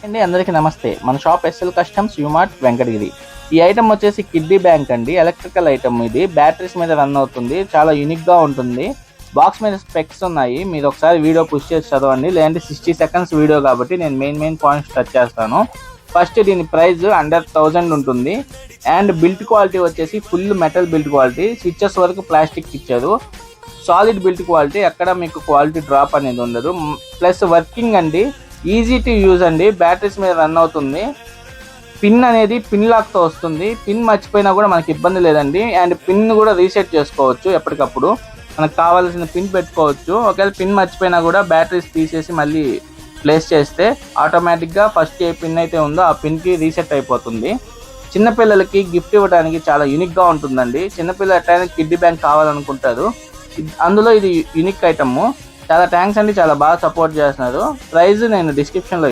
అండి అందరికీ నమస్తే. మన shop SL customs UMart Venkatagiri. ఈ ఐటమ్ వచ్చేసి కిడ్డీ బ్యాంక్ అండి. ఎలక్ట్రికల్ ఐటమ్ ఇది. బ్యాటరీస్ మీద రన్ అవుతుంది. చాలా యూనిక్ గా ఉంటుంది. బాక్స్ మీద స్పెక్స్ ఉన్నాయి. మీరు ఒకసారి వీడియో పుష్ చేసి చదవండి. లేదంటే 60 సెకండ్స్ వీడియో కాబట్టి నేను మెయిన్ పాయింట్స్ టచ్ చేస్తాను. ఫస్ట్ దీని ప్రైస్ అండర్ 1000 ఉంటుంది. అండ్ బిల్ట్ క్వాలిటీ వచ్చేసి full metal built quality. Switches వరకు ప్లాస్టిక్ ఇచ్చారు. సాలిడ్ బిల్ట్ క్వాలిటీ, ఎక్కడ మీకు క్వాలిటీ డ్రాప్ అనేది ఉండదు. ప్లస్ వర్కింగ్ అండి, ఈజీ టు యూజ్ అండి. బ్యాటరీస్ మీద రన్ అవుతుంది. పిన్ అనేది పిన్ లాక్తో వస్తుంది. పిన్ మర్చిపోయినా కూడా మనకి ఇబ్బంది లేదండి. అండ్ పిన్ కూడా రీసెట్ చేసుకోవచ్చు. ఎప్పటికప్పుడు మనకు కావాల్సిన పిన్ పెట్టుకోవచ్చు. ఒకవేళ పిన్ మర్చిపోయినా కూడా బ్యాటరీస్ తీసేసి మళ్ళీ ప్లేస్ చేస్తే ఆటోమేటిక్గా ఫస్ట్ ఏ పిన్ అయితే ఉందో ఆ పిన్కి రీసెట్ అయిపోతుంది. చిన్నపిల్లలకి గిఫ్ట్ ఇవ్వడానికి చాలా యూనిక్గా ఉంటుందండి. చిన్నపిల్లలు ఎట్లయినా కిడ్డీ బ్యాంక్ కావాలనుకుంటారు. అందులో ఇది యూనిక్ ఐటమ్. చాలా థ్యాంక్స్ అండి, చాలా బాగా సపోర్ట్ చేస్తున్నారు. ప్రైస్ నేను డిస్క్రిప్షన్లో